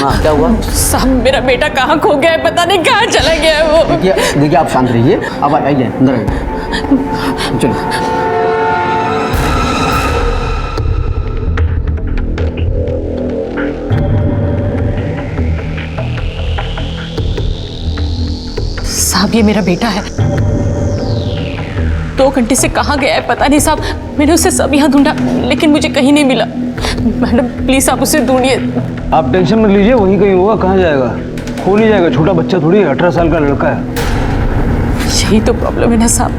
हाँ क्या हुआ? साहब मेरा बेटा कहाँ खो गया है, पता नहीं कहाँ चला गया है वो। देखिए आप शांत रहिए, अब आइए अंदर आइए, चलो। साहब ये मेरा बेटा है, 2 घंटे से कहाँ गया है पता नहीं साहब। मैंने उसे सब यहाँ ढूंढा लेकिन मुझे कहीं नहीं मिला। मैडम प्लीज आप उसे ढूंढिए। आप टेंशन मत लीजिए, वहीं कहीं होगा, कहाँ जाएगा, खो नहीं जाएगा, छोटा बच्चा थोड़ी, 18 साल का लड़का है। यही तो प्रॉब्लम है ना साहब,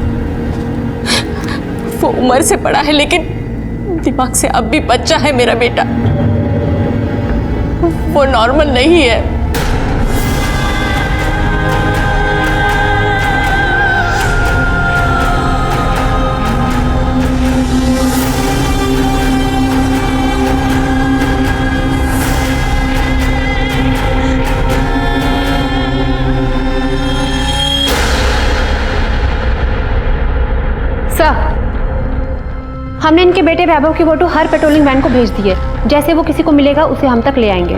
वो उम्र से बड़ा है लेकिन दिमाग से अब भी बच्चा है मेरा बेटा, वो नॉर्मल नहीं है। हमने इनके बेटे वैभव की फोटो हर पेट्रोलिंग वैन को भेज दी है। जैसे वो किसी को मिलेगा उसे हम तक ले आएंगे।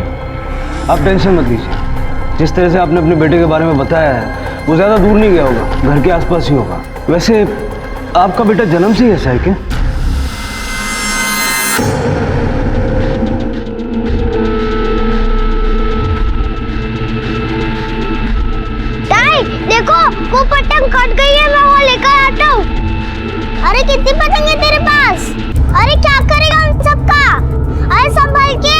आप टेंशन मत लीजिए, जिस तरह से आपने अपने बेटे के बारे में बताया है वो ज़्यादा दूर नहीं गया होगा, घर के आसपास ही होगा। वैसे आपका बेटा जन्म से ही ऐसा है क्या? देखो वो पतंग कट गई है, मैं वो लेकर आता हूँ। अरे कितनी पतंग है तेरे पास? अरे क्या करेगा उन सबका? अरे संभल के।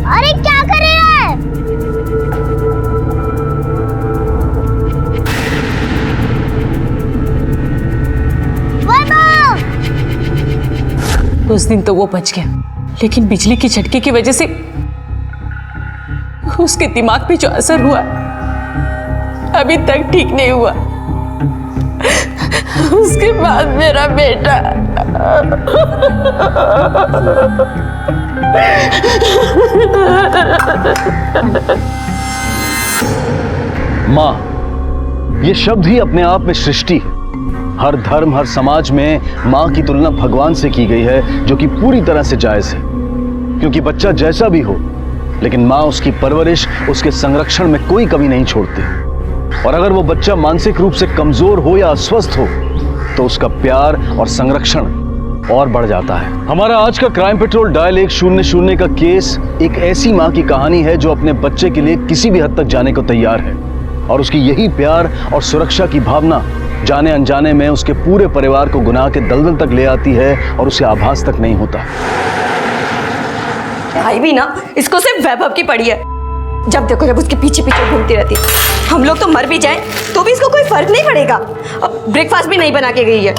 अरे क्या करेगा है? उस दिन तो वो बच गया लेकिन बिजली के झटके की वजह से उसके दिमाग पे जो असर हुआ अभी तक ठीक नहीं हुआ। उसके बाद मेरा बेटा माँ, ये शब्द ही अपने आप में सृष्टि है। हर धर्म, हर समाज में माँ की तुलना भगवान से की गई है, जो कि पूरी तरह से जायज है, क्योंकि बच्चा जैसा भी हो लेकिन माँ उसकी परवरिश, उसके संरक्षण में कोई कमी नहीं छोड़ती। और अगर वो बच्चा मानसिक रूप से कमजोर हो या अस्वस्थ हो तो उसका प्यार और संरक्षण और बढ़ जाता है। हमारा आज का क्राइम पेट्रोल डायल 100 का केस एक ऐसी माँ की कहानी है जो अपने बच्चे के लिए किसी भी हद तक जाने को तैयार है, और उसकी यही प्यार और सुरक्षा की भावना जाने अनजाने में उसके पूरे परिवार को गुनाह के दलदल तक ले आती है और उसे आभास तक नहीं होता। भाई भी ना, इसको सिर्फ वैभव की पड़ी है। जब देखो जब उसके पीछे पीछे घूमती रहती है। हम लोग तो मर भी जाएं तो भी इसको कोई फर्क नहीं पड़ेगा। अब ब्रेकफास्ट भी नहीं बना के गई है।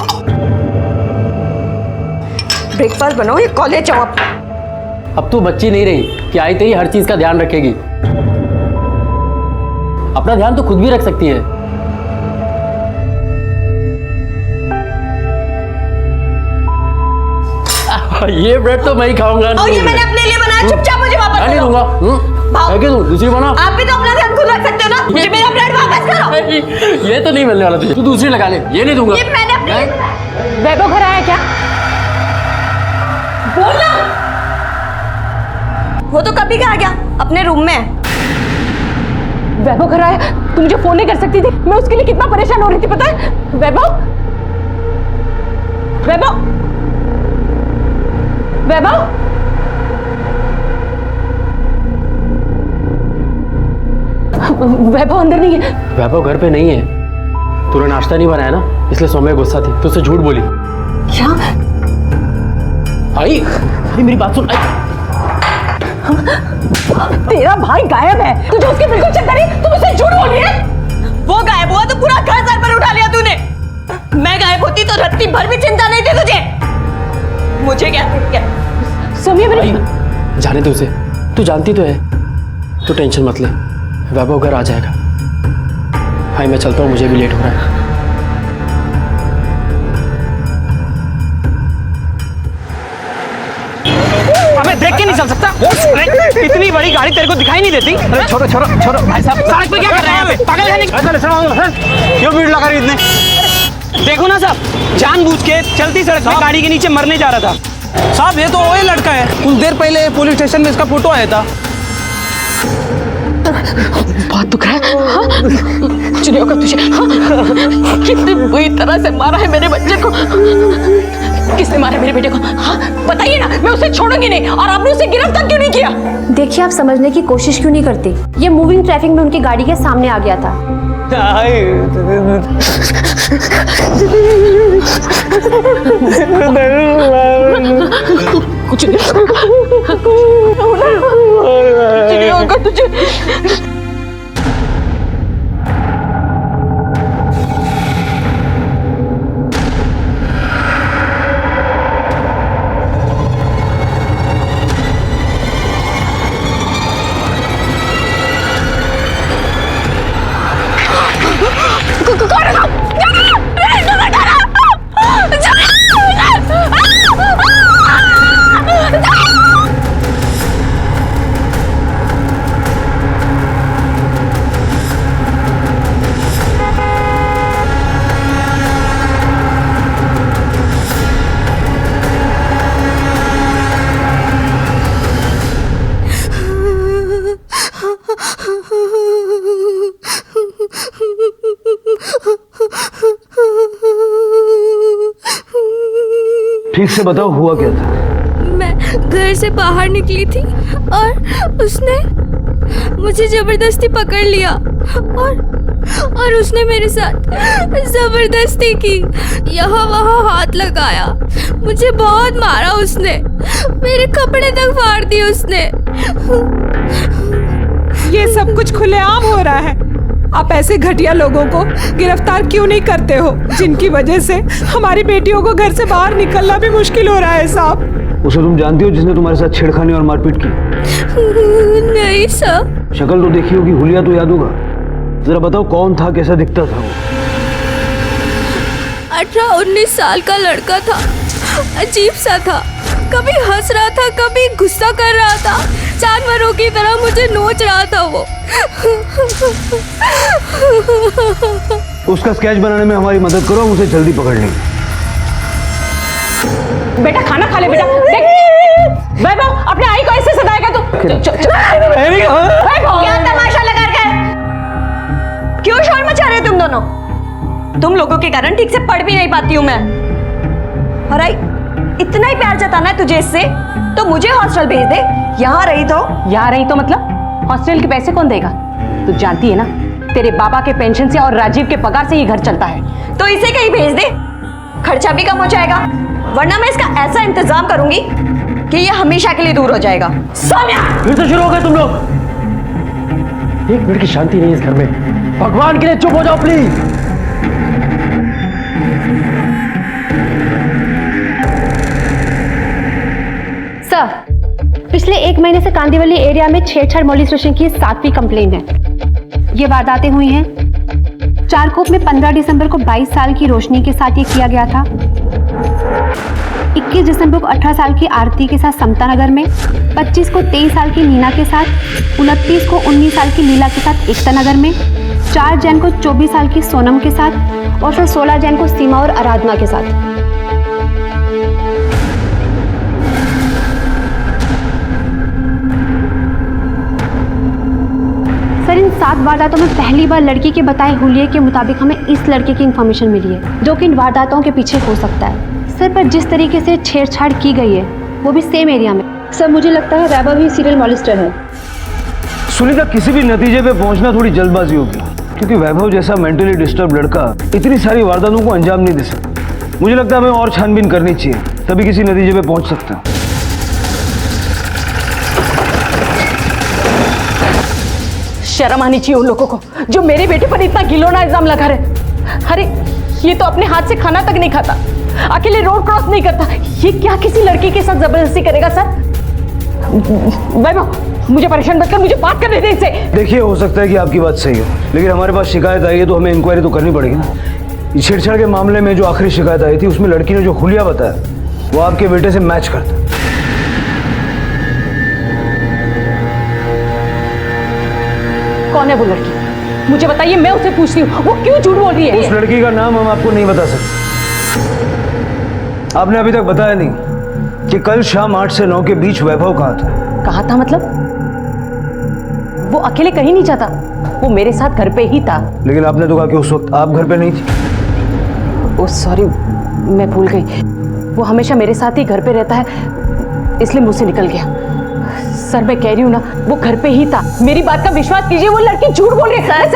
ब्रेकफास्ट बनाओ या कॉलेज जाओ। अब तू बच्ची नहीं रही कि आई तेरी हर चीज का ध्यान रखेगी। अपना ध्यान तो खुद भी रख सकती है। ये ब्रेड तो मैं ही खाऊंगा। और ये मैंने अपने लिए बनाया, चुपचाप मुझे वापस नहीं दूंगा। दूसरी बना। आप भी तो अपना ध्यान खुद रख सकते हो ना। मुझे मेरा ब्रेड वापस करो। ये तो नहीं मिलने वाला तुझे, तू दूसरी लगा ले। ये नहीं दूंगा। ये मैंने अपने वैभव घर आया क्या? बोला वो तो कभी का आ गया, अपने रूम में। वैभव घर आया? तुम मुझे फोन नहीं कर सकती थी? मैं उसके लिए कितना परेशान हो रही थी पता है? वैभव, वैभव, वैभव, वैभव अंदर नहीं है। वैभव घर पे नहीं है। तूने नाश्ता नहीं बनाया ना, इसलिए सौम्या गुस्सा थी, तो उसे झूठ बोली। क्या? आई मेरी बात सुन। तेरा भाई गायब है, तुझे उसकी बिल्कुल चिंता नहीं, तुम उसे झूठ बोल रही है। वो गायब हुआ तो पूरा घर सर पर उठा लिया तूने। मैं गायब होती तो रत्ती भर भी चिंता नहीं थी तुझे। मुझे क्या सौम्या मेरी जाने दे उसे, तू जानती तो है। तू टेंशन मत ले, वैभव घर आ जाएगा। भाई मैं चलता हूँ, मुझे भी लेट हो रहा है। हमें देख के नहीं चल सकता? इतनी बड़ी गाड़ी तेरे को दिखाई नहीं देती? अरे छोड़ो छोड़ो छोड़ो भाई साहब, सड़क पे क्या कर रहे हैं? पागल है? क्यों भीड़ लगा रही इतने? देखो ना साहब, जानबूझ के चलती सड़क पे गाड़ी के नीचे मरने जा रहा था। साहब ये तो वही लड़का है, कुछ देर पहले पुलिस स्टेशन में इसका फोटो आया था। बहुत दुख रहा है। हाँ? कुछ नहीं होगा तुझे। हाँ? कितनी बुरी तरह से मारा है मेरे बच्चे को। किसने मारा मेरे बेटे को? हाँ? बताइए ना, मैं उसे छोड़ूंगी नहीं। और आपने उसे गिरफ्तार क्यों नहीं किया? देखिए, आप समझने की कोशिश क्यों नहीं करते? ये मूविंग ट्रैफिक में उनकी गाड़ी के सामने आ गया था। कुछ नहीं होगा तुझे। ठीक से बताओ, हुआ क्या था? मैं घर से बाहर निकली थी और उसने मुझे जबरदस्ती पकड़ लिया और उसने मेरे साथ जबरदस्ती की, यहाँ वहाँ हाथ लगाया, मुझे बहुत मारा उसने, मेरे कपड़े तक फाड़ दिए उसने। ये सब कुछ खुलेआम हो रहा है। आप ऐसे घटिया लोगों को गिरफ्तार क्यों नहीं करते हो, जिनकी वजह से हमारी बेटियों को घर से बाहर निकलना भी मुश्किल हो रहा है साहब। उसे तुम जानती हो, जिसने तुम्हारे साथ छेड़खानी और मारपीट की? नहीं सर। शक्ल तो देखी होगी, हुलिया तो याद होगा। जरा बताओ कौन था, कैसा दिखता था वो? 18-19 साल का लड़का था, अजीब सा था, कभी हंस रहा था, कभी गुस्सा कर रहा था, जानवरों की तरह मुझे नोच रहा था वो। उसका स्केच बनाने में हमारी मदद करो, हम उसे जल्दी पकड़ लेंगे। बेटा खाना खा ले बेटा। देख वैभव, अपने आई को ऐसे सताएगा तू? क्या तमाशा लगा रखा है? क्यों शोर मचा रहे तुम दोनों? तुम लोगों के कारण ठीक से पढ़ भी नहीं पाती हूँ मैं। और आई, इतना ही प्यार जताना है तुझे इससे, तो मुझे हॉस्टल भेज दे। यहाँ रही तो मतलब हॉस्टल के पैसे कौन देगा? तू जानती है ना, तेरे बाबा के पेंशन से और राजीव के पगार से ये घर चलता है। तो इसे कहीं भेज दे, खर्चा भी कम हो जाएगा, वरना मैं इसका ऐसा इंतजाम करूंगी कि ये हमेशा के लिए दूर हो जाएगा। सामिया, फिर से शुरू हो गए तुम लोग। एक मिनट की शांति नहीं है इस घर में। भगवान के लिए चुप हो जाओ प्लीज। सर, पिछले 1 महीने से कांदीवली एरिया में छेड़छाड़ मॉलेस्टेशन की 7वीं कंप्लेंट है। ये वारदातें हुई हैं। चारकोप में 15 दिसंबर को 22 साल की रोशनी के साथ ये किया गया था। 21 दिसंबर को 18 साल की आरती के साथ समता नगर में, 25 को 23 साल की नीना के साथ, 29 को 19 साल की लीला के साथ एकता नगर में, 4 जैन को 24 साल की सोनम के साथ और फिर 16 जैन को सीमा और आराधना के साथ। सर, इन 7 वारदातों में पहली बार लड़की के बताए हुलिये के मुताबिक हमें इस लड़के की इंफॉर्मेशन मिली है, जो कि इन वारदातों के पीछे हो सकता है। सर, पर जिस तरीके से छेड़छाड़ की गई है वो भी सेम एरिया में। सर, मुझे लगता है वैभव ही सीरियल मॉलेस्टर है। सुनीता, किसी भी नतीजे पे पहुंचना थोड़ी जल्दबाजी होगी, क्योंकि वैभव जैसा मेंटली डिस्टर्ब लड़का इतनी सारी वारदातों को अंजाम नहीं दे सकता। मुझे लगता है हमें और छानबीन करनी चाहिए, तभी किसी नतीजे पे पहुंच सकते हैं। शर्म आनी चाहिए उन लोगों को जो मेरे बेटे पर इतना घिनौना इल्जाम लगा रहे। अरे ये तो अपने हाथ से खाना तक नहीं खाता, अकेले रोड क्रॉस नहीं करता, ये क्या किसी लड़की के साथ जबरदस्ती करेगा? सर वैभव, मुझे परेशान मत कर, मुझे बात करने दे इससे। देखिए, हो सकता है कि आपकी बात सही हो, लेकिन हमारे पास शिकायत आई है तो हमें इंक्वायरी तो करनी पड़ेगी ना। छेड़छाड़ के मामले में जो आखिरी शिकायत आई थी, उसमें लड़की ने जो हुलिया बताया वो आपके बेटे से मैच करता। कौन है वो लड़की? मुझे बताइए, मैं उसे पूछती हूँ वो क्यों झूठ बोल रही उस है। लड़की का नाम हम आपको नहीं बता सकते। आपने अभी तक बताया नहीं कि कल शाम 8 से 9 के बीच वैभव कहाँ था। कहा था मतलब? वो अकेले कहीं नहीं जाता, वो मेरे साथ घर पे ही था। लेकिन आपने तो कहा कि उस वक्त आप घर पे नहीं थी। ओह सॉरी, मैं भूल गई। वो हमेशा मेरे साथ ही घर पे रहता है, इसलिए मुझसे निकल गया। सर मैं कह रही हूँ ना, वो घर पे ही था। मेरी बात का विश्वास कीजिए, वो लड़की झूठ बोल रही है।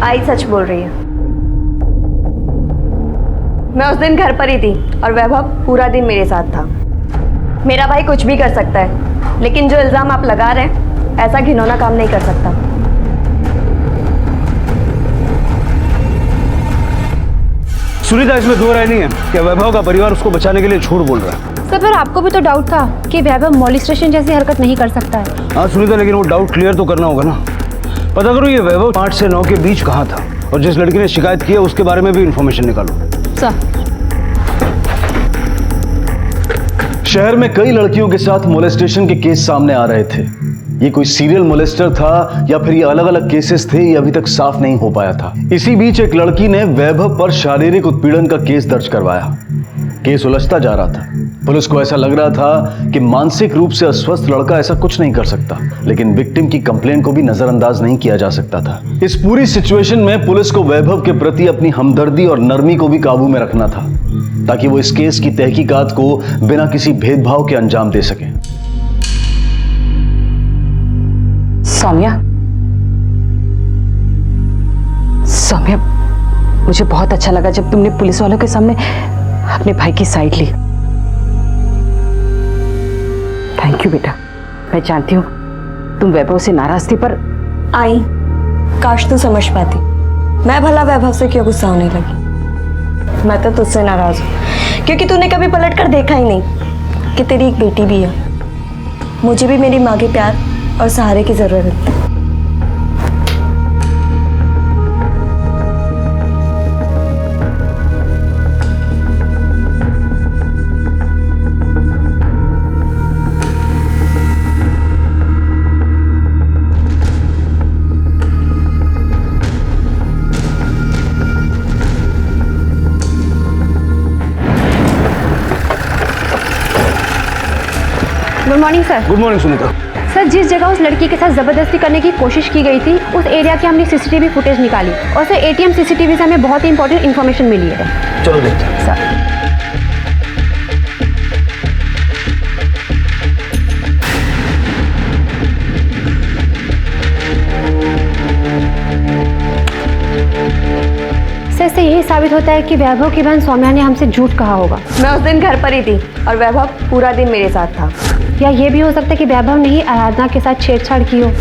आई सच बोल रही है। मैं उस दिन घर पर ही थी और वैभव पूरा दिन मेरे साथ था। मेरा भाई कुछ भी कर सकता है, लेकिन जो इल्जाम आप लगा रहे हैं, ऐसा घिनौना काम नहीं कर सकता। सुनीता, इसमें दो राय नहीं है कि वैभव का परिवार उसको बचाने के लिए झूठ बोल रहा है। सर पर आपको भी तो डाउट था कि वैभव मॉलिस्टेशन जैसी हरकत नहीं कर सकता है। हाँ सुनीता, लेकिन वो डाउट क्लियर तो करना होगा ना। पता करो ये वैभव 8 से 9 के बीच कहाँ था, और जिस लड़की ने शिकायत की है उसके बारे में भी इंफॉर्मेशन निकालो। सर शहर में कई लड़कियों के साथ मोलेस्टेशन के केस सामने आ रहे थे। ये कोई सीरियल मोलेस्टर था या फिर ये अलग अलग केसेस थे, ये अभी तक साफ नहीं हो पाया था। इसी बीच एक लड़की ने वैभव पर शारीरिक उत्पीड़न का केस दर्ज करवाया। केस उलझता जा रहा था। पुलिस को ऐसा लग रहा था कि मानसिक रूप से अस्वस्थ लड़का ऐसा कुछ नहीं कर सकता, लेकिन विक्टिम की कंप्लेंट को भी नजरअंदाज नहीं किया जा सकता था। इस पूरी सिचुएशन में पुलिस को वैभव के प्रति अपनी हमदर्दी और नरमी को भी काबू में रखना था, ताकि वो इस केस की तहकीकात को बिना किसी भेदभाव के अंजाम दे सके। सौम्या, सौम्या, मुझे बहुत अच्छा लगा जब तुमने पुलिस वालों के सामने अपने भाई की साइड ली। थैंक यू बेटा। मैं जानती हूँ तुम वैभव से नाराज थी, पर आई काश तू समझ पाती। मैं भला वैभव से क्यों गुस्सा होने लगी। मैं तो तुझसे नाराज हूँ क्योंकि तूने कभी पलट कर देखा ही नहीं कि तेरी एक बेटी भी है। मुझे भी मेरी माँ के प्यार और सहारे की जरूरत है। Good morning sir. Good morning Sunita. Sir जिस जगह उस लड़की के साथ जबरदस्ती करने की कोशिश की गई थी, उस एरिया की हमने सीसीटीवी फुटेज निकाली और सर एटीएम सीसीटीवी से हमें बहुत ही इंपॉर्टेंट इन्फॉर्मेशन मिली है। चलो देखते हैं। सर इससे यही साबित होता है कि वैभव की बहन सौम्या ने हमसे झूठ कहा होगा। मैं उस दिन घर पर ही थी और वैभव पूरा दिन मेरे साथ था। या ये भी हो सकता है कि वैभव ने ही आराधना के साथ छेड़छाड़ की हो।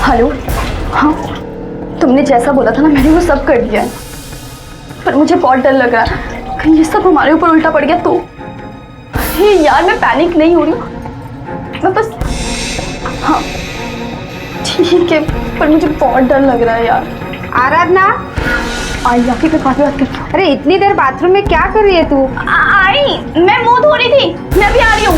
हेलो, हाँ तुमने जैसा बोला था ना, मैंने वो सब कर दिया है। पर मुझे बहुत डर लग रहा है कहीं ये सब हमारे ऊपर उल्टा पड़ गया तो। अरे यार मैं पैनिक नहीं हो रही हूँ, मैं बस हाँ ठीक है, पर मुझे बहुत डर लग रहा है यार। आराधना, आई आके फिर बात करती हूँ। अरे इतनी देर बाथरूम में क्या कर रही है तू? आई मैं मुंह धो रही थी, मैं अभी आ रही हूँ।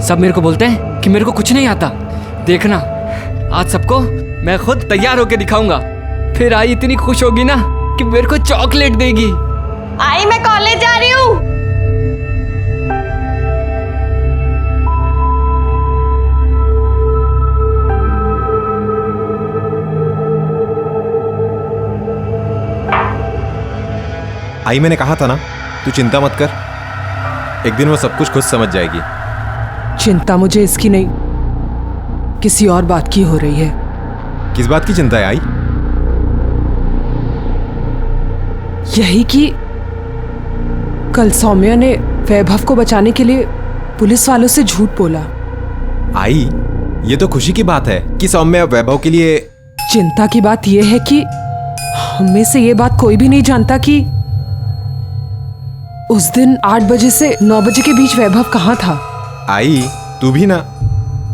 सब मेरे को बोलते हैं कि मेरे को कुछ नहीं आता। देखना आज सबको मैं खुद तैयार होके दिखाऊंगा। फिर आई इतनी खुश होगी ना कि मेरे को चॉकलेट देगी। आई मैं कॉलेज जा रही हूँ। आई मैंने कहा था ना, तू चिंता मत कर, एक दिन वो सब कुछ खुद समझ जाएगी। चिंता मुझे इसकी नहीं, किसी और बात की हो रही है। किस बात की चिंता है आई? यही कि कल सौम्या ने वैभव को बचाने के लिए पुलिस वालों से झूठ बोला। आई, ये तो खुशी की बात है कि सौम्या वैभव के लिए। चिंता की बात यह है कि हम में से ये बात कोई भी नहीं जानता कि उस दिन 8 बजे से 9 बजे के बीच वैभव कहाँ था। आई, तू भी ना।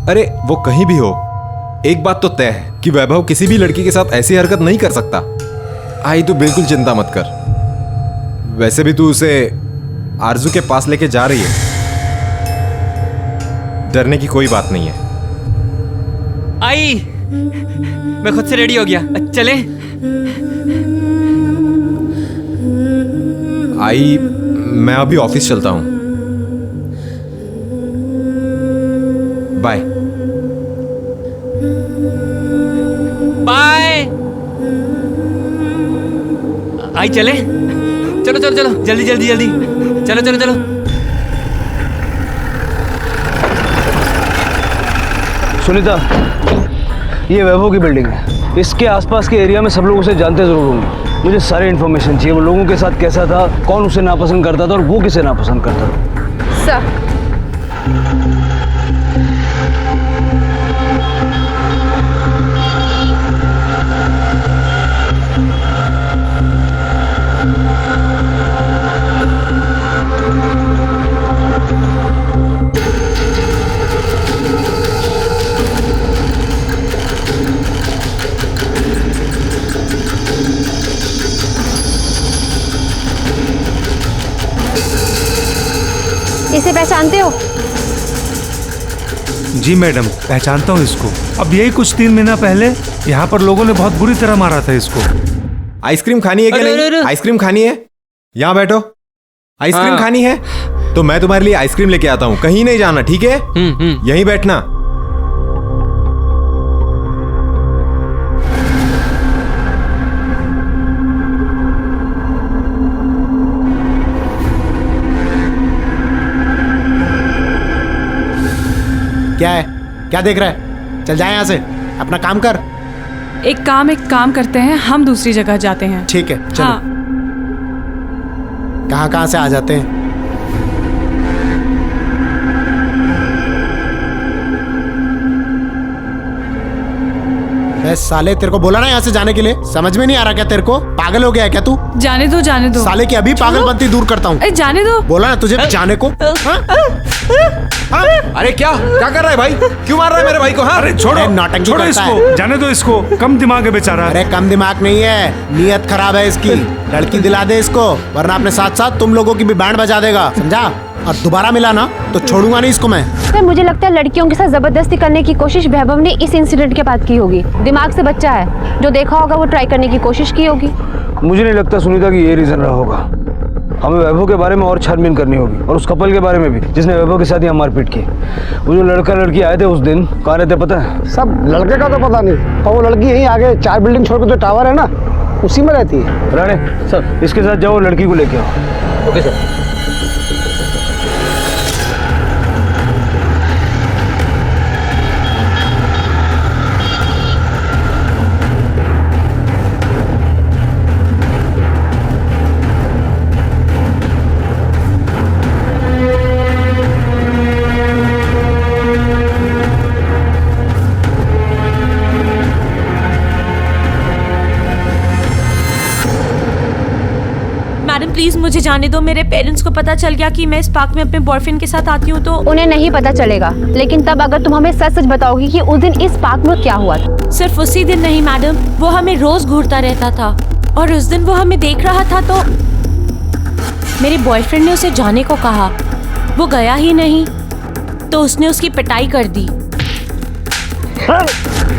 अरे वो कहीं भी हो, एक बात तो तय है कि वैभव किसी भी लड़की के साथ ऐसी हरकत नहीं कर सकता। आई, तू बिल्कुल चिंता मत कर। वैसे भी तू उसे आरजू के पास लेके जा रही है, डरने की कोई बात नहीं है। आई, मैं खुद से रेडी हो गया, चले? आई, मैं अभी ऑफिस चलता हूं। बाय। बाय। आई चले? चलो चलो चलो, जल्दी जल्दी जल्दी, चलो चलो चलो। सुनीता, ये वैभव की बिल्डिंग है। इसके आसपास के एरिया में सब लोग उसे जानते जरूर होंगे। मुझे सारी इन्फॉर्मेशन चाहिए, वो लोगों के साथ कैसा था, कौन उसे नापसंद करता था और वो किसे नापसंद करता था। सर, इसे पहचानते हो? जी मैडम, पहचानता हूँ इसको। अब यही कुछ 3 महीना पहले यहाँ पर लोगों ने बहुत बुरी तरह मारा था इसको। आइसक्रीम खानी है क्या? नहीं, आइसक्रीम खानी है? यहाँ बैठो। आइसक्रीम खानी है तो मैं तुम्हारे लिए आइसक्रीम लेके आता हूँ, कहीं नहीं जाना, ठीक है? यहीं बैठना। क्या है? क्या देख रहा है? चल जाए यहाँ से, अपना काम कर। एक काम करते हैं, हम दूसरी जगह जाते हैं। ठीक है, चलो। हाँ। कहाँ से आ जाते हैं? साले, तेरे को बोला ना यहाँ से जाने के लिए, समझ में नहीं आ रहा क्या तेरे को? पागल हो गया है क्या तू? जाने दो साले की अभी पागलपंती दूर करता हूँ। जाने दो। बोला ना तुझे जाने को। अरे क्या कर रहा है भाई? क्यों मार रहा है मेरे भाई को? हाँ, अरे छोड़ो, नौटंकी छोड़ो करता इसको, है। जाने दो इसको, कम दिमाग है बेचारा। अरे कम दिमाग नहीं है, नियत खराब है इसकी। लड़की दिला दे इसको, वरना अपने साथ साथ तुम लोगों की भी बैंड बजा देगा, समझा? और दोबारा मिला ना तो छोड़ूंगा नहीं इसको मैं। सर, मुझे लगता है लड़कियों के साथ जबरदस्ती करने की कोशिश वैभव ने इस इंसिडेंट के बाद की होगी। दिमाग से बच्चा है, जो देखा होगा वो ट्राई करने की कोशिश की होगी। मुझे नहीं लगता सुनीता कि ये रीजन रहा होगा। हमें वैभव के बारे में और छानबीन करनी होगी, और उस कपल के बारे में भी जिसने वैभव के साथ यहाँ मारपीट की। वो जो लड़का लड़की आए थे उस दिन, कहाँ रहते पता है? सब लड़के का तो पता नहीं, पर वो लड़की यहीं आगे 4 बिल्डिंग छोड़ के जो टावर है ना, उसी में रहती है। राणे सर, इसके साथ जाओ, लड़की को लेके आओ। Okay sir. मैडम प्लीज मुझे जाने दो। मेरे पेरेंट्स को पता चल गया कि मैं इस पार्क में अपने बॉयफ्रेंड के साथ आती हूँ तो उन्हें नहीं पता चलेगा, लेकिन तब अगर तुम हमें सच सच बताओगी कि उस दिन इस पार्क में क्या हुआ था। सिर्फ उसी दिन नहीं मैडम, वो हमें रोज घूरता रहता था, और उस दिन वो हमें देख रहा था तो मेरे बॉयफ्रेंड ने उसे जाने को कहा। वो गया ही नहीं तो उसने उसकी पिटाई कर दी,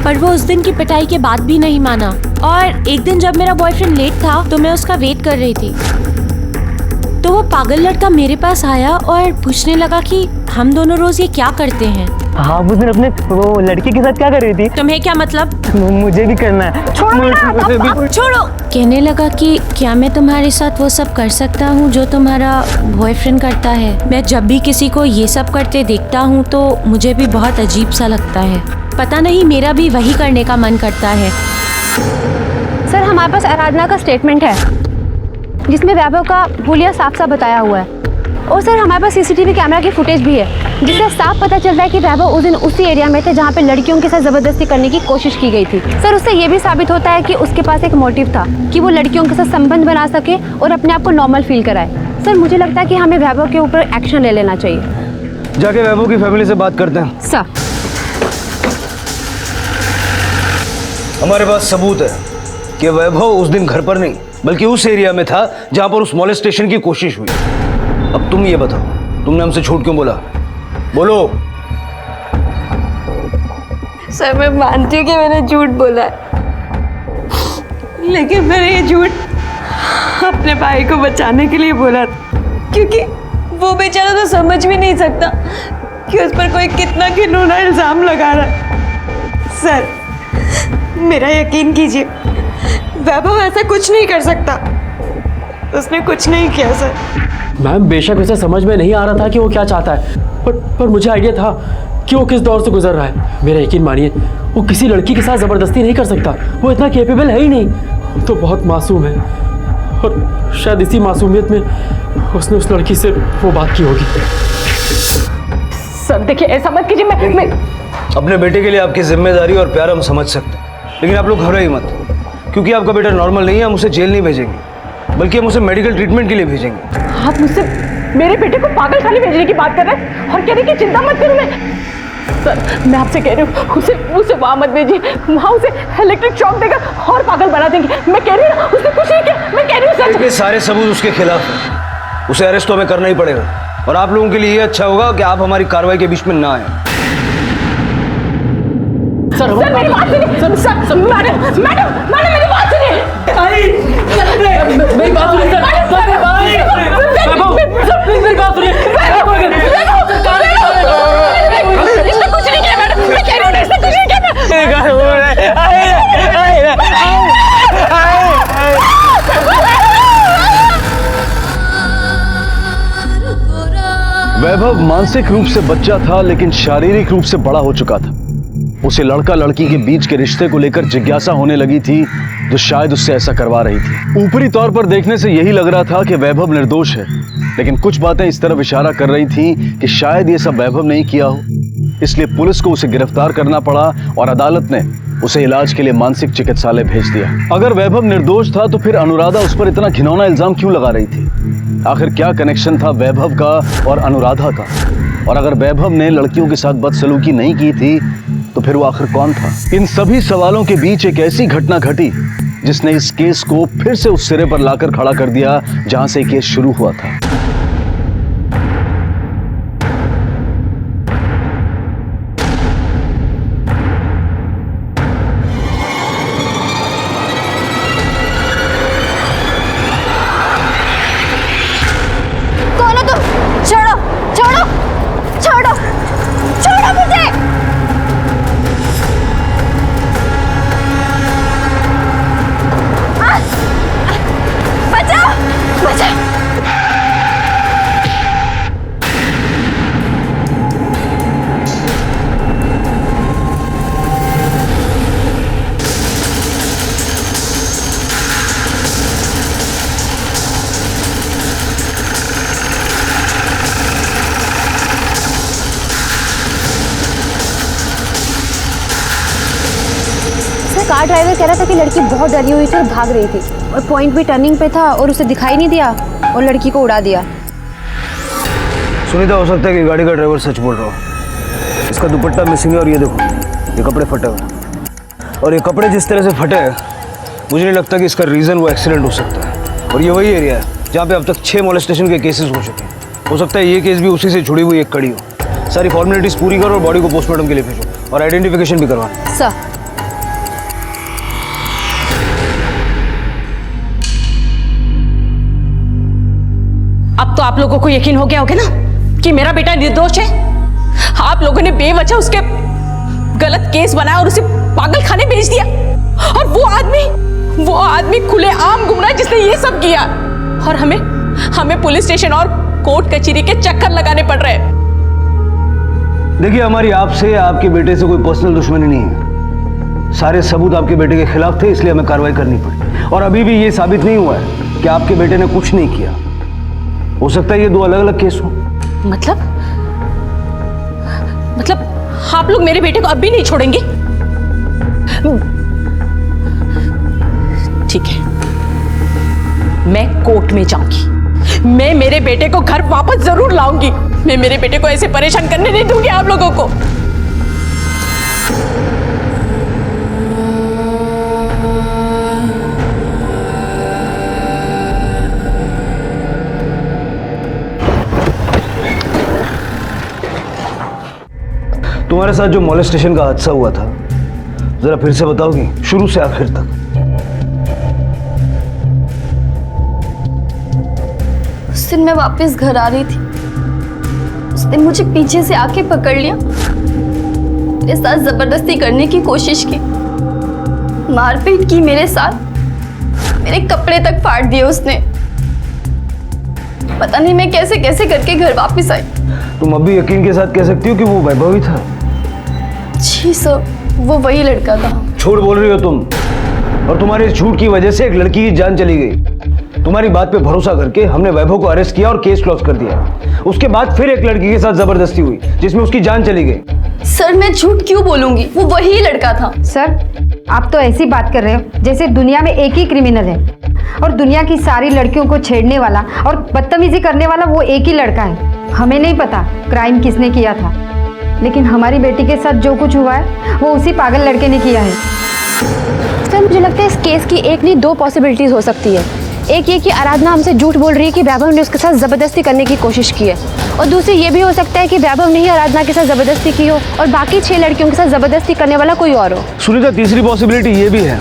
पर वो उस दिन की पिटाई के बाद भी नहीं माना। और एक दिन जब मेरा बॉयफ्रेंड लेट था तो मैं उसका वेट कर रही थी, तो वो पागल लड़का मेरे पास आया और पूछने लगा कि हम दोनों रोज ये क्या करते हैं। हाँ, उस दिन अपने वो लड़के के साथ क्या कर रही थी? तुम्हें क्या मतलब? मुझे भी करना है। छोड़ो। कहने लगा कि क्या मैं तुम्हारे साथ वो सब कर सकता हूँ जो तुम्हारा बॉयफ्रेंड करता है। मैं जब भी किसी को ये सब करते देखता हूँ तो मुझे भी बहुत अजीब सा लगता है। पता नहीं, मेरा भी वही करने का मन करता है। सर, हमारे पास आराधना का स्टेटमेंट है। जिसमें वैभव का हुलिया साफ साफ बताया हुआ है। और सर हमारे पास सीसीटीवी कैमरा की फुटेज भी है जिससे साफ पता चल रहा है कि वैभव उस दिन उसी एरिया में थे जहाँ पे लड़कियों के साथ जबरदस्ती करने की कोशिश की गई थी। सर उससे ये भी साबित होता है कि उसके पास एक मोटिव था कि वो लड़कियों के साथ संबंध बना सके और अपने आप को नॉर्मल फील कराए। सर मुझे लगता है कि हमें वैभव के ऊपर एक्शन ले लेना चाहिए। जाके वैभव की फैमिली से बात करते हैं। सर हमारे पास सबूत है कि वैभव उस दिन घर पर नहीं बल्कि उस एरिया में था जहां पर उस मोलेस्टेशन की कोशिश हुई। अब तुम ये बताओ, तुमने हमसे झूठ क्यों बोला? बोलो। सर मैं मानती हूँ कि मैंने झूठ बोला है, लेकिन मैंने ये झूठ अपने भाई को बचाने के लिए बोला था, क्योंकि वो बेचारा तो समझ भी नहीं सकता कि उस पर कोई कितना घिनौना इल्जाम लगा रहा है। सर मेरा यकीन कीजिए, वैभव ऐसा कुछ नहीं कर सकता, उसने कुछ नहीं किया सर। मैम बेशक उसे समझ में नहीं आ रहा था कि वो क्या चाहता है, पर मुझे आइडिया था कि वो किस दौर से गुजर रहा है। मेरा यकीन मानिए, वो किसी लड़की के साथ ज़बरदस्ती नहीं कर सकता, वो इतना कैपेबल है ही नहीं। वो तो बहुत मासूम है और शायद इसी मासूमियत में उसने उस लड़की से वो बात की होगी। सर देखिए ऐसा मत कीजिए, मैं अपने बेटे के लिए आपकी जिम्मेदारी और प्यार हम समझ सकते हैं, लेकिन आप लोग घबराइए मत, क्योंकि आपका बेटा नॉर्मल नहीं है। हम उसे जेल नहीं भेजेंगे, बल्कि हम उसे मेडिकल ट्रीटमेंट के लिए भेजेंगे। आप मुझसे मेरे बेटे को पागल खाने भेजने की बात कर रहे हैं और कह रहे हैं कि चिंता मत करो। मैं सर मैं आपसे कह रही हूँ, उसे वहाँ मत भेजिए, वहाँ उसे इलेक्ट्रिक शॉक देकर और पागल बना देंगे। मैं कह रही हूँ उसने कुछ नहीं किया, मैं कह रही हूँ सर। देखिए सारे सबूत उसके खिलाफ हैं, उसे अरेस्ट तो हमें करना ही पड़ेगा, और आप लोगों के लिए ये अच्छा होगा कि आप हमारी कार्रवाई के बीच में ना आए। सर मेरी बात सुनिए, सर मैडम मेरी बात सुनिए, मेरी बात सुनिए इसने कुछ नहीं किया मैडम, मैं कह रही हूँ इसने कुछ नहीं किया। वैभव मानसिक रूप से बच्चा था, लेकिन शारीरिक रूप से बड़ा हो चुका था। उसे लड़का लड़की के बीच के रिश्ते को लेकर जिज्ञासा होने लगी थी, जो शायद उससे ऐसा करवा रही थी। ऊपरी तौर पर देखने से यही लग रहा था कि वैभव निर्दोष है, लेकिन कुछ बातें इस तरफ इशारा कर रही थी कि शायद ये सब वैभव नहीं किया हो। इसलिए पुलिस को उसे गिरफ्तार करना पड़ा और अदालत ने उसे इलाज के लिए मानसिक चिकित्सालय भेज दिया। अगर वैभव निर्दोष था तो फिर अनुराधा उस पर इतना घिनौना इल्जाम क्यों लगा रही थी? आखिर क्या कनेक्शन था वैभव का और अनुराधा का? और अगर वैभव ने लड़कियों के साथ बदसलूकी नहीं की थी तो फिर वो आखिर कौन था? इन सभी सवालों के बीच एक ऐसी घटना घटी जिसने इस केस को फिर से उस सिरे पर लाकर खड़ा कर दिया जहां से केस शुरू हुआ था। कौन हो तुम? छोड़ो छोड़ो छोड़ो छोड़ो मुझे। बचाओ बचाओ। कार ड्राइवर कह रहा था कि लड़की बहुत डरी हुई थी और भाग रही थी, और पॉइंट भी टर्निंग पे था और उसे दिखाई नहीं दिया और लड़की को उड़ा दिया। सुनीता, हो सकता है कि गाड़ी का ड्राइवर सच बोल रहा हो। इसका दुपट्टा मिसिंग है और ये देखो, ये कपड़े फटे हुए, और ये कपड़े जिस तरह से फटे हैं मुझे नहीं लगता कि इसका रीज़न वो एक्सीडेंट हो सकता है। और ये वही एरिया है जहाँ पे अब तक 6 मोलेस्टेशन के केसेस हो चुके हैं। हो सकता है ये केस भी उसी से जुड़ी हुई एक कड़ी हो। सारी फॉर्मेलिटीज़ पूरी करो और बॉडी को पोस्टमार्टम के लिए भेजो और आइडेंटिफिकेशन भी करवाना। सर अब तो आप लोगों को यकीन हो गया होगा ना कि मेरा बेटा निर्दोष है। आप लोगों ने बेवजह उसके गलत केस बनाया और उसे पागल खाने भेज दिया, और वो आदमी खुलेआम घूम रहा है जिसने ये सब किया, और हमें पुलिस स्टेशन और कोर्ट कचहरी के चक्कर लगाने पड़ रहे हैं। देखिए, हमारी आपसे आपके बेटे से कोई पर्सनल दुश्मनी नहीं है। सारे सबूत आपके बेटे के खिलाफ थे, इसलिए हमें कार्रवाई करनी पड़ी, और अभी भी ये साबित नहीं हुआ है कि आपके बेटे ने कुछ नहीं किया। हो सकता है ये 2 अलग-अलग केस हो। मतलब आप लोग मेरे बेटे को अब भी नहीं छोड़ेंगे? ठीक है, मैं कोर्ट में जाऊंगी। मैं मेरे बेटे को घर वापस जरूर लाऊंगी। मैं मेरे बेटे को ऐसे परेशान करने नहीं दूंगी आप लोगों को। तुम्हारे साथ जो मोलेस्टेशन का हादसा हुआ था, जरा फिर से बताओगी, शुरू से आखिर तक? उस दिन मैं वापस घर आ रही थी। उसने मुझे पीछे से आके पकड़ लिया, मेरे साथ जबरदस्ती करने की कोशिश की, मारपीट की मेरे साथ, मेरे कपड़े तक फाड़ दिए उसने। पता नहीं मैं कैसे कैसे करके घर वापस आई। तुम अब भी यकीन के साथ कह सकती हो कि वो वैभव ही था? जी सर, वो वही लड़का था। झूठ बोल रही हो तुम, और तुम्हारे इस झूठ की वजह से एक लड़की की जान चली गई। तुम्हारी बात पे भरोसा करके हमने वैभव को अरेस्ट किया और केस क्लोज कर दिया। उसके बाद फिर एक लड़की के साथ जबरदस्ती हुई जिसमें उसकी जान चली गई। सर मैं झूठ क्यों बोलूंगी, वो वही लड़का था। सर आप तो ऐसी बात कर रहे हो जैसे दुनिया में एक ही क्रिमिनल है और दुनिया की सारी लड़कियों को छेड़ने वाला और बदतमीजी करने वाला वो एक ही लड़का है। हमें नहीं पता क्राइम किसने किया था, लेकिन हमारी बेटी के साथ जो कुछ हुआ है वो उसी पागल लड़के ने किया है। सर मुझे लगता है इस केस की एक नहीं 2 पॉसिबिलिटीज हो सकती है। एक ये कि आराधना हमसे झूठ बोल रही है कि वैभव ने उसके साथ ज़बरदस्ती करने की कोशिश की है, और दूसरी ये भी हो सकता है कि वैभव ने ही आराधना के साथ ज़बरदस्ती की हो और बाकी 6 लड़कियों के साथ ज़बरदस्ती करने वाला कोई और हो। सुनीता, तीसरी पॉसिबिलिटी ये भी है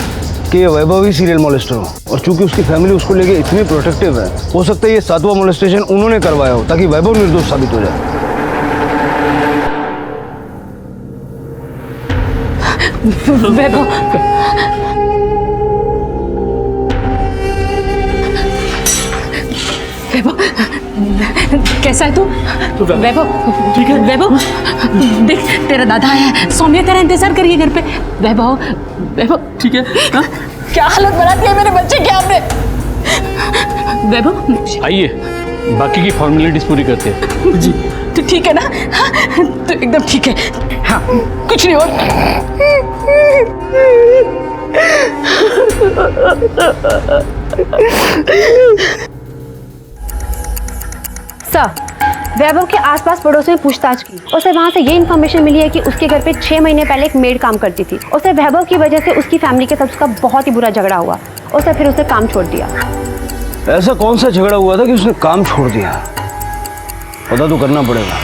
कि ये वैभव ही सीरियल मोलेस्टर हो, और चूंकि उसकी फैमिली उसको लेके इतनी प्रोटेक्टिव है, हो सकता है ये 7वां मोलेस्टेशन उन्होंने करवाया हो ताकि वैभव निर्दोष साबित हो जाए। वैभव, कैसा है तू? वैभव, ठीक है वैभव, देख तेरा दादा आया है, सौम्या तेरा इंतजार करिए घर पे। वैभव, वैभव ठीक है। क्या हालत बना दी है मेरे बच्चे की आपने। वैभव आइए, बाकी की फॉर्मेलिटीज पूरी करते हैं। जी तो ठीक है ना? तो एकदम ठीक है। हाँ कुछ नहीं हो। सर वैभव के आसपास पड़ोस में पूछताछ की और सर वहाँ से ये इन्फॉर्मेशन मिली है कि उसके घर पे 6 महीने पहले एक मेड काम करती थी और सर वैभव की वजह से उसकी फैमिली के साथ उसका बहुत ही बुरा झगड़ा हुआ और सर फिर उसने काम छोड़ दिया। ऐसा कौन सा झगड़ा हुआ था कि उसने काम छोड़ दिया? पता तो करना पड़ेगा।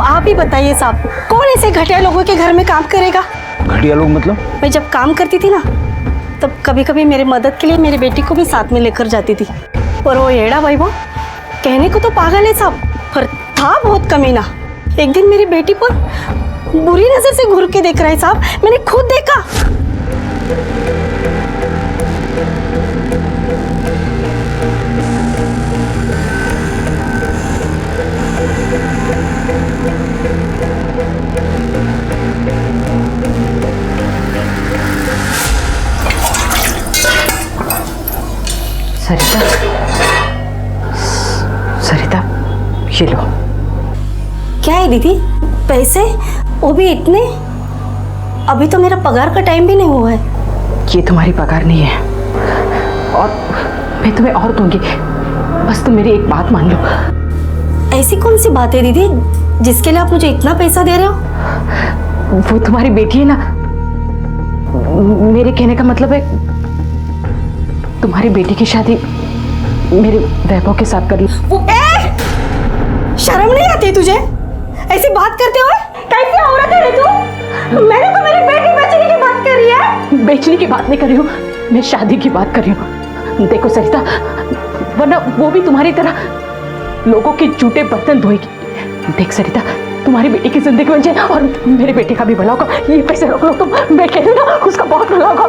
आप ही बताइए साहब, कौन ऐसे घटिया लोगों के घर में काम करेगा? घटिया लोग मतलब? मैं जब काम करती थी ना, तब कभी कभी मेरे मदद के लिए मेरी बेटी को भी साथ में लेकर जाती थी। पर वो येड़ा वैभव कहने को तो पागल है साहब, पर था बहुत कमीना। एक दिन मेरी बेटी पर बुरी नजर से घूर के देख रहा है साहब, मैंने खुद देखा। सरिता, सरिता ये लो। क्या है दीदी, पैसे? वो भी इतने? अभी तो मेरा पगार का टाइम भी नहीं हुआ है। ये तुम्हारी पगार नहीं है और मैं तुम्हें और दूंगी, बस तुम मेरी एक बात मान लो। ऐसी कौन सी बात है दीदी जिसके लिए आप मुझे इतना पैसा दे रहे हो? वो तुम्हारी बेटी है ना, मेरे कहने का मतलब है तुम्हारी बेटी की शादी मेरे वैभव के साथ कर लो। शर्म नहीं आती तुझे ऐसी बात करते हुए? कैसी औरत है तू? मैंने तो मेरी बेटी बेचने की बात कर रही है। बेचने की बात नहीं कर रही हूँ, मैं शादी की बात कर रही हूँ। देखो सरिता, वरना वो भी तुम्हारी तरह लोगों के जूठे बर्तन धोएगी। देख सरिता, तुम्हारी बेटी की जिंदगी बन जाए और मेरे बेटे का भी भला होगा। ये पैसे रख लो तुम, मैं कह रही हूँ ना, उसका बहुत भला होगा।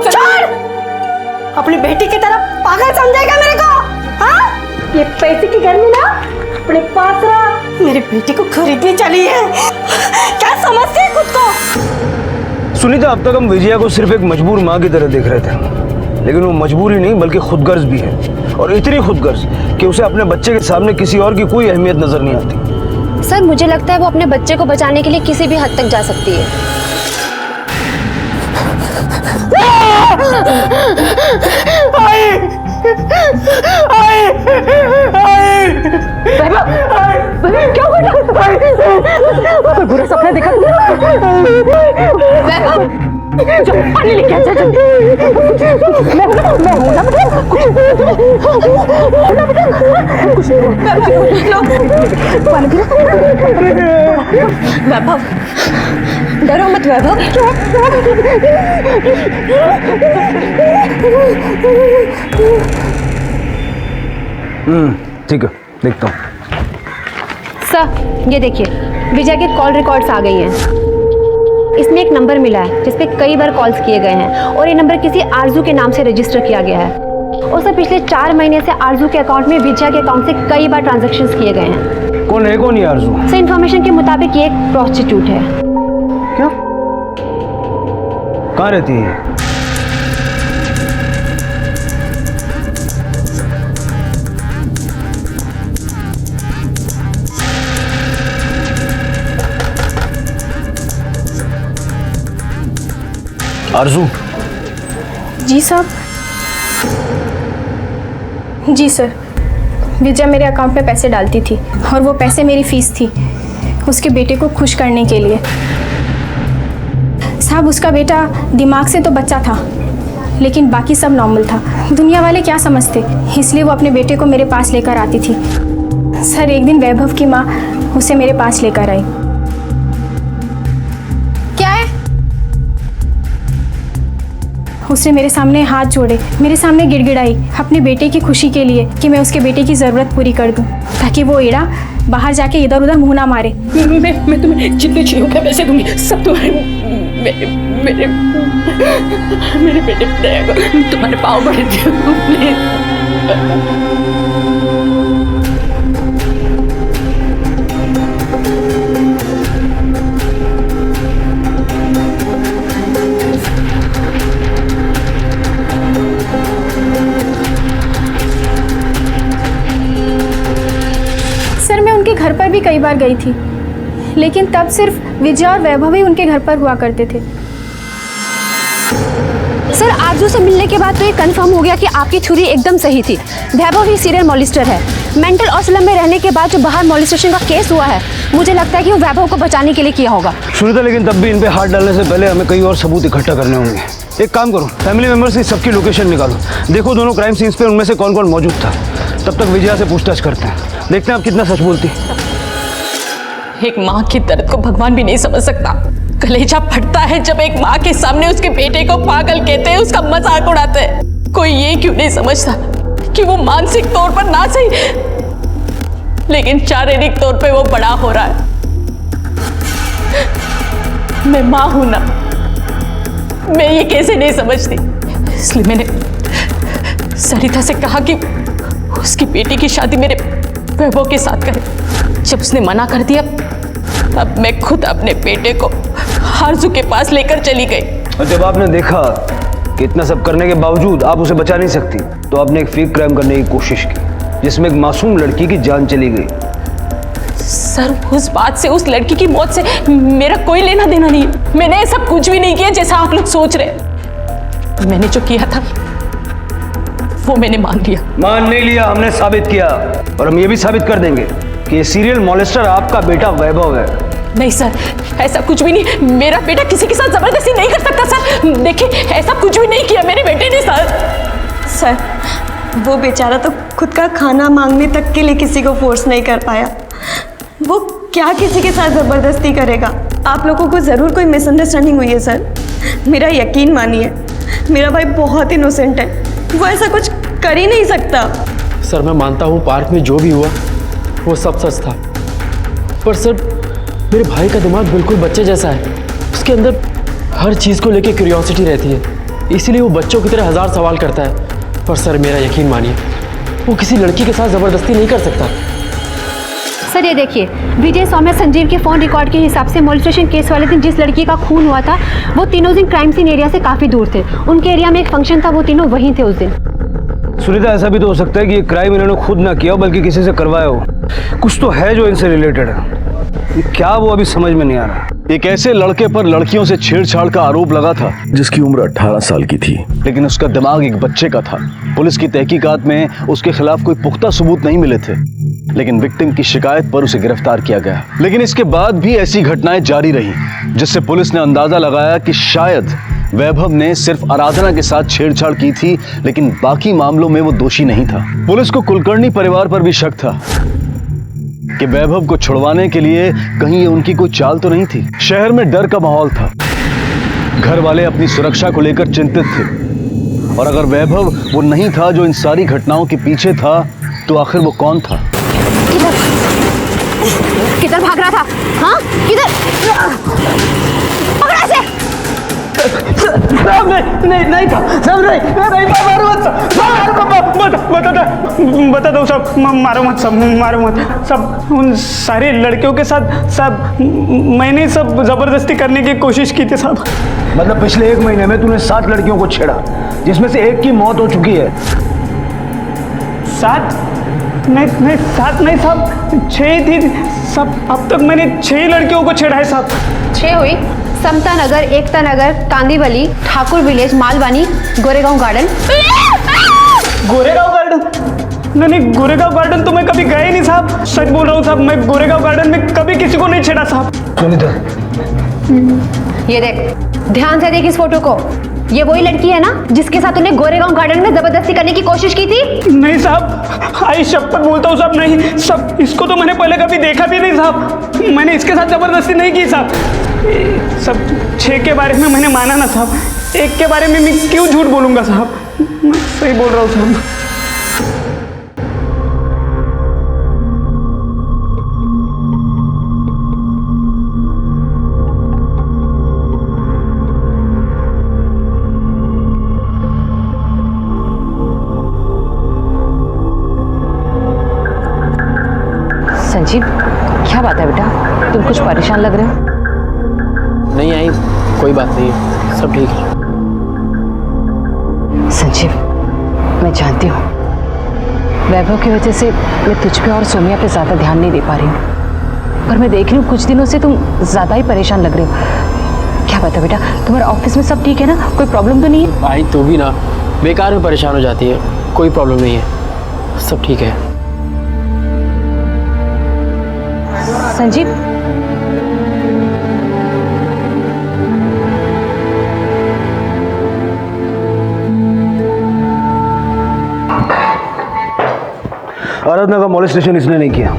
अपनी बेटी की तरफ पागल समझेगा मेरे को? हाँ? ये पैसे की गर्मी ना अपने पास रख। मेरी बेटी को खरीदनी चली है, क्या समझते हैं खुद को? सुनीता, अब तक हम विजया को सिर्फ एक मजबूर माँ की तरह देख रहे थे, लेकिन वो मजबूरी नहीं बल्कि खुदगर्ज भी है, और इतनी खुदगर्ज कि उसे अपने बच्चे के सामने किसी और की कोई अहमियत नजर नहीं आती। सर मुझे लगता है वो अपने बच्चे को बचाने के लिए किसी भी हद तक जा सकती है। क्या हुआ? कोई बुरा सपना देखा तुमने? पानी लेके आ जा जल्दी। मैं हूं ना बेटा, कुछ वैभव, डरो मत वैभव। ठीक है, देखता हूँ। सर ये देखिए, विजय के कॉल रिकॉर्ड्स आ गई हैं। इसमें एक नंबर मिला है जिस पे कई बार कॉल्स किए गए हैं और ये नंबर किसी आरजू के नाम से रजिस्टर किया गया है। और सर पिछले 4 महीने से आरजू के अकाउंट में विजय के अकाउंट से कई बार ट्रांजैक्शंस किए गए हैं। कौन है कौन ये आरजू? सर इन्फॉर्मेशन के मुताबिक ये एक प्रोस्टिट्यूट है। क्या? कहाँ रहती है? आरजू? जी साहब। जी सर, विजय मेरे अकाउंट में पैसे डालती थी और वो पैसे मेरी फीस थी उसके बेटे को खुश करने के लिए। साहब उसका बेटा दिमाग से तो बच्चा था लेकिन बाकी सब नॉर्मल था। दुनिया वाले क्या समझते, इसलिए वो अपने बेटे को मेरे पास लेकर आती थी। सर एक दिन वैभव की माँ उसे मेरे पास लेकर आई। क्या है? उसने मेरे सामने हाथ जोड़े, मेरे सामने गिड़गिड़ाई अपने बेटे की खुशी के लिए कि मैं उसके बेटे की ज़रूरत पूरी कर दूं ताकि वो एड़ा बाहर जाके इधर उधर मुंह ना मारे। मैं तुम्हें जितने चाहिए होगा पैसे दूंगी, सब तुम्हारे मेरे बेटे पे दया करो, तुम्हारे पाँव पड़ती हूँ प्लीज। सर मैं उनके घर पर भी कई बार गई थी लेकिन तब सिर्फ विजय और वैभव ही उनके घर पर हुआ करते थे। सर आरजू से मिलने के बाद तो ये कंफर्म हो गया कि आपकी थ्योरी एकदम सही थी। वैभव ही सीरियल मॉलिस्टर है। मेंटल असलम में रहने के बाद जो बाहर मॉलिस्टेशन का केस हुआ है, मुझे लगता है कि वो वैभव को बचाने के लिए किया होगा। सुनीता, लेकिन तब भी इन पे हाथ डालने से पहले हमें कई और सबूत इकट्ठा करने होंगे। एक काम करो, फैमिली मेंबर्स की सबकी लोकेशन निकालो, देखो दोनों क्राइम सीन्स पे उनमें से कौन कौन मौजूद था। तब तक विजया से पूछताछ करते हैं, देखते हैं आप कितना सच बोलती। एक माँ की दर्द को भगवान भी नहीं समझ सकता। कलेजा फटता है जब एक माँ के सामने उसके बेटे को पागल कहते हैं, उसका मजाक उड़ाते हैं। कोई ये क्यों नहीं समझता कि वो मानसिक तौर पर ना सही लेकिन शारीरिक तौर पे वो बड़ा हो रहा है। मैं माँ हूं ना, मैं ये कैसे नहीं समझती। इसलिए मैंने सरिता से कहा कि उसकी बेटी की शादी मेरे वैभव के साथ करे। जब उसने मना कर दिया, अब मैं खुद अपने बेटे को आरजू के पास लेकर चली गई। और जब आपने देखा कि इतना सब करने के बावजूद आप उसे बचा नहीं सकती, तो आपने एक फेक क्राइम करने की कोशिश की जिसमें एक मासूम लड़की की जान चली गई। सर उस बात से, उस लड़की की मौत से मेरा कोई लेना देना नहीं। मैंने ऐसा कुछ भी नहीं किया जैसा आप लोग सोच रहे। मैंने जो किया था वो मैंने मान लिया। मान नहीं लिया, हमने साबित किया, और हम ये भी साबित कर देंगे कि ये सीरियल मॉलेस्टर आपका बेटा वैभव है। नहीं सर, ऐसा कुछ भी नहीं। मेरा बेटा किसी के साथ जबरदस्ती नहीं कर सकता सर। देखिए ऐसा कुछ भी नहीं किया मेरे बेटे ने सर, वो बेचारा तो खुद का खाना मांगने तक के लिए किसी को फोर्स नहीं कर पाया। वो क्या किसी के साथ जबरदस्ती करेगा। आप लोगों को जरूर कोई मिसअंडरस्टैंडिंग हुई है सर। मेरा यकीन मानिए, मेरा भाई बहुत इनोसेंट है, वो ऐसा कुछ कर ही नहीं सकता। सर मैं मानता हूँ पार्क में जो भी हुआ वो सब सच था, पर सर मेरे भाई का दिमाग बिल्कुल बच्चे जैसा है। उसके अंदर हर चीज़ को लेके क्यूरियोसिटी रहती है, इसीलिए वो बच्चों की तरह 1000 सवाल करता है। पर सर मेरा यकीन मानिए, वो किसी लड़की के साथ ज़बरदस्ती नहीं कर सकता। सर सर ये देखिए, विजय सौम्या संजीव के फ़ोन रिकॉर्ड के हिसाब से मोलेस्टेशन केस वाले दिन जिस लड़की का खून हुआ था वो तीनों दिन क्राइम सीन एरिया से काफ़ी दूर थे। उनके एरिया में एक फंक्शन था, वो तीनों वहीं थे उस दिन। सुनीता, ऐसा भी तो हो सकता है कि ये क्राइम इन्होंने खुद ना किया हो बल्कि किसी से करवाया हो। कुछ तो है जो इनसे रिलेटेड है, ये क्या वो अभी समझ में नहीं आ रहा। एक ऐसे लड़के पर लड़कियों से छेड़छाड़ का आरोप लगा था जिसकी उम्र 18 साल की थी, लेकिन उसका दिमाग एक बच्चे का था। पुलिस की तहकीकात में उसके खिलाफ कोई पुख्ता सबूत नहीं मिले थे, लेकिन विक्टिम की शिकायत पर उसे गिरफ्तार किया गया। लेकिन इसके बाद भी ऐसी घटनाएं जारी रही, जिससे पुलिस ने अंदाजा लगाया कि शायद वैभव ने सिर्फ आराधना के साथ छेड़छाड़ की थी, लेकिन बाकी मामलों में वो दोषी नहीं था। पुलिस को कुलकर्णी परिवार पर भी शक था कि वैभव को छुड़वाने के लिए कहीं ये उनकी कोई चाल तो नहीं थी। शहर में डर का माहौल था, घर वाले अपनी सुरक्षा को लेकर चिंतित थे, और अगर वैभव वो नहीं था जो इन सारी घटनाओं के पीछे था, तो आखिर वो कौन था? किधर भाग रहा था? हाँ, किधर? पकड़ा से। नहीं था, सब नहीं मारो मत, बता दो सब, मारो मत सब। उन सारी लड़कियों के साथ सब मैंने सब जबरदस्ती करने की कोशिश की थी सब। मतलब पिछले 1 महीने में तूने 7 लड़कियों को छेड़ा, जिसमें से एक की मौत हो चुकी है। 7 नहीं 7 नहीं साहब, 6 थी सब। अब तक मैंने 6 लड़कियों को छेड़ा है साहब। 6 हुई? Samta Nagar, Ekta Nagar, Kandivali, Thakur village, Malwani, Goregaon garden. Goregaon garden? नहीं, गोरेगांव गार्डन तो मैं कभी गया ही नहीं साहब, सच बोल रहा हूँ साहब, मैं गोरेगांव गार्डन में कभी किसी को नहीं छेड़ा साहब। सुनीता, ये देख, ध्यान से देख इस फोटो को। ये वही लड़की है ना जिसके साथ तूने गोरेगांव गार्डन में जबरदस्ती करने की कोशिश की थी? नहीं साहब, आई शपथ बोलता हूँ साहब, नहीं सब। इसको तो मैंने पहले कभी देखा भी नहीं साहब, मैंने इसके साथ जबरदस्ती नहीं की साहब। सब 6 के बारे में मैंने माना ना साहब, 1 के बारे में मैं क्यों झूठ बोलूँगा साहब, मैं सही बोल रहा हूँ साहब। संजीव, क्या बात है बेटा, तुम कुछ परेशान लग रहे हो? नहीं आई, कोई बात नहीं है, सब ठीक है। संजीव, मैं जानती हूँ वैभव की वजह से मैं तुझ पे और सोनिया पे ज़्यादा ध्यान नहीं दे पा रही हूँ, पर मैं देख रही हूँ कुछ दिनों से तुम ज़्यादा ही परेशान लग रहे हो। क्या बात है बेटा, तुम्हारे ऑफिस में सब ठीक है ना, कोई प्रॉब्लम तो नहीं है? भाई तू भी ना बेकार में परेशान हो जाती है, कोई प्रॉब्लम नहीं है, सब ठीक है। संजीव, आराधना का मोलेस्टेशन इसने नहीं किया।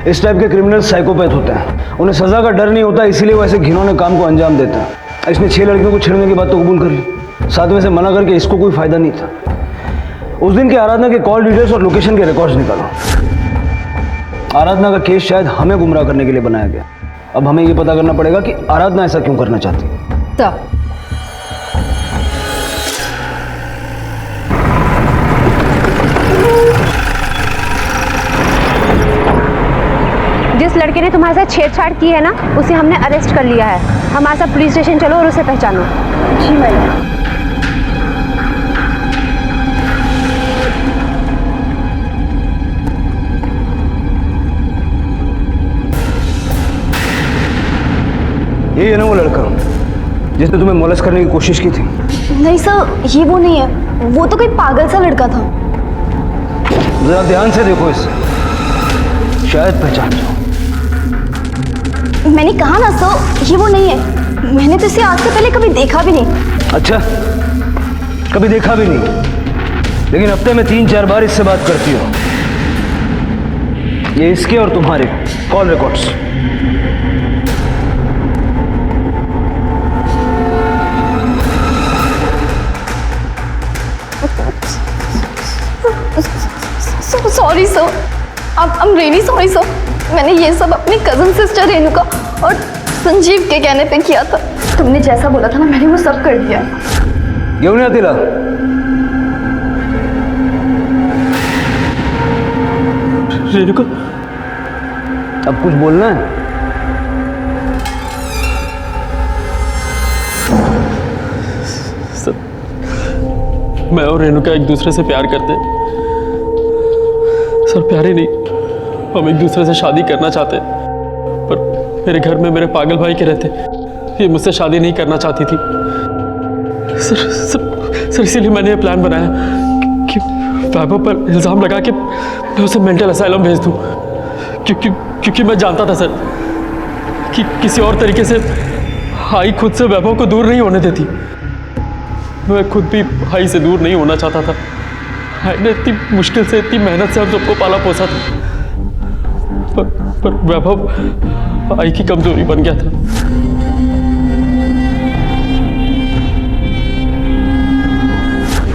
इस टाइप के क्रिमिनल साइकोपैथ होते हैं, उन्हें सजा का डर नहीं होता, इसीलिए वो ऐसे घिनौने काम को अंजाम देते हैं। इसने 6 लड़कियों को छेड़ने की बात तो कबूल कर ली, साथ में से मना करके इसको कोई फायदा नहीं था। उस दिन के आराधना के कॉल डिटेल्स और लोकेशन के रिकॉर्ड्स निकालो। आराधना का केस शायद हमें गुमराह करने के लिए बनाया गया। अब हमें ये पता करना पड़ेगा कि आराधना ऐसा क्यों करना चाहती है। तो जिस लड़के ने तुम्हारे साथ छेड़छाड़ की है ना, उसे हमने अरेस्ट कर लिया है। हमारे साथ पुलिस स्टेशन चलो और उसे पहचानो। जी मैडम। ये है ना वो लड़का जिसने तुम्हें मोलेस्ट करने की कोशिश की थी? नहीं सर, ये वो नहीं है, वो तो कोई पागल सा लड़का था। जरा ध्यान से देखो इसे, शायद पहचान जाओ। मैंने कहा ना सर, ये वो नहीं है, मैंने तो इसे आज से पहले कभी देखा भी नहीं। अच्छा, कभी देखा भी नहीं, लेकिन हफ्ते में 3-4 बार इससे बात करती हो। ये इसके और तुम्हारे call records. Sorry sir, I am really sorry sir. मैंने ये सब अपनी कजन सिस्टर रेणुका और संजीव के कहने पे किया था। तुमने जैसा बोला था ना, मैंने वो सब कर दिया। घेऊन या तिला। रेणुका, अब कुछ बोलना है? सर, मैं और रेणुका एक दूसरे से प्यार करते हैं। सर, प्यार ही नहीं, हम एक दूसरे से शादी करना चाहते हैं। पर मेरे घर में मेरे पागल भाई के रहते, ये मुझसे शादी नहीं करना चाहती थी। सर इसीलिए मैंने ये प्लान बनाया कि वैभव पर इल्ज़ाम लगा के मैं उसे मेंटल असाइलम भेज दूं, क्योंकि मैं जानता था सर कि किसी और तरीके से हाई खुद से वैभव को दूर नहीं होने देती। मैं खुद भी भाई से दूर नहीं होना चाहता था। भाई ने इतनी मुश्किल से, इतनी मेहनत से हम सबको पाला पोसा था, पर वैभव भाई की कमजोरी बन गया था।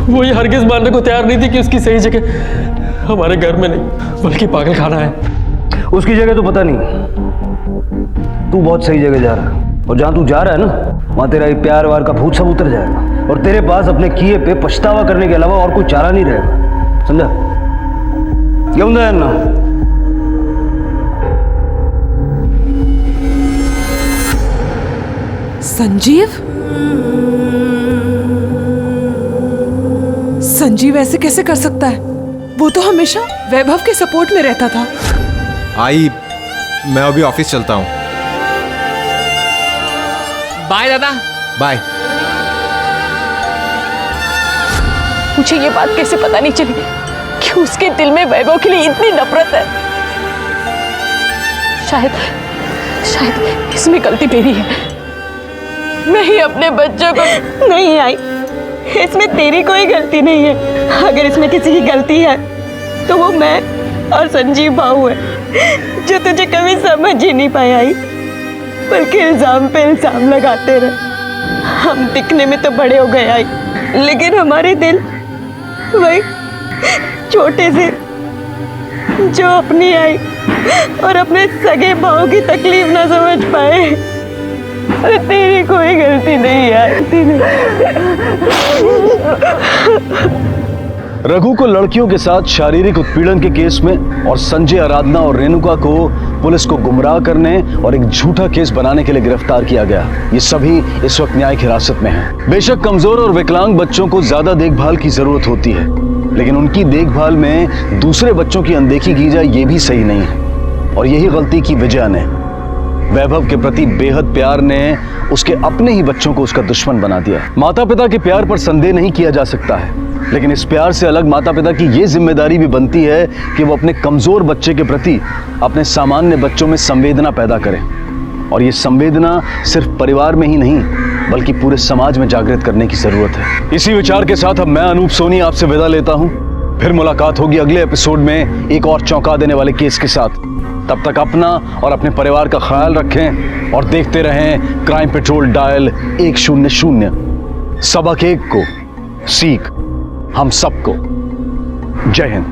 वो ये हरगिज मानने को तैयार नहीं थी कि उसकी सही जगह हमारे घर में नहीं बल्कि पागल खाना है। उसकी जगह तो पता नहीं, तू बहुत सही जगह जा रहा है, और जहां तू जा रहा है ना, वहां तेरा ये प्यार वार का भूत सब उतर जाएगा, और तेरे पास अपने किए पे पछतावा करने के अलावा और कोई चारा नहीं रहेगा, समझा? क्यों ना? संजीव ऐसे कैसे कर सकता है? वो तो हमेशा वैभव के सपोर्ट में रहता था। आई, मैं अभी ऑफिस चलता हूँ। बाय दादा। बाय। मुझे ये बात कैसे पता नहीं चली कि उसके दिल में वैभव के लिए इतनी नफरत है। शायद इसमें गलती मेरी है। मैं ही अपने बच्चों को नहीं आई, इसमें तेरी कोई गलती नहीं है। अगर इसमें किसी की गलती है तो वो मैं और संजीव भाऊ है, जो तुझे कभी समझ ही नहीं पाया, बल्कि इल्जाम पे इल्जाम लगाते रहे। हम दिखने में तो बड़े हो गए आई, लेकिन हमारे दिल वही छोटे से, जो अपनी आई और अपने सगे भाव की तकलीफ ना समझ पाए। अरे तेरी कोई गलती नहीं है। रघु को लड़कियों के साथ शारीरिक उत्पीड़न के केस में और संजय, आराधना और रेणुका को पुलिस को गुमराह करने और एक झूठा केस बनाने के लिए गिरफ्तार किया गया। ये सभी इस वक्त न्यायिक हिरासत में हैं। बेशक कमजोर और विकलांग बच्चों को ज्यादा देखभाल की जरूरत होती है, लेकिन उनकी देखभाल में दूसरे बच्चों की अनदेखी की जाए ये भी सही नहीं है। और यही गलती की विजया ने, वैभव के प्रति बेहद प्यार ने उसके अपने ही बच्चों को उसका दुश्मन बना दिया। माता पिता के प्यार पर संदेह नहीं किया जा सकता है, लेकिन इस प्यार से अलग माता पिता की ये जिम्मेदारी भी बनती है कि वो अपने कमजोर बच्चे के प्रति अपने सामान्य बच्चों में संवेदना पैदा करें। और ये संवेदना सिर्फ परिवार में ही नहीं बल्कि पूरे समाज में जागृत करने की जरूरत है। इसी विचार के साथ अब मैं अनूप सोनी आपसे विदा लेता हूं। फिर मुलाकात होगी अगले एपिसोड में एक और चौंका देने वाले केस के साथ। तब तक अपना और अपने परिवार का ख्याल रखें और देखते रहें क्राइम पेट्रोल डायल 100। सबक एक को, सीख हम सबको। जय हिंद।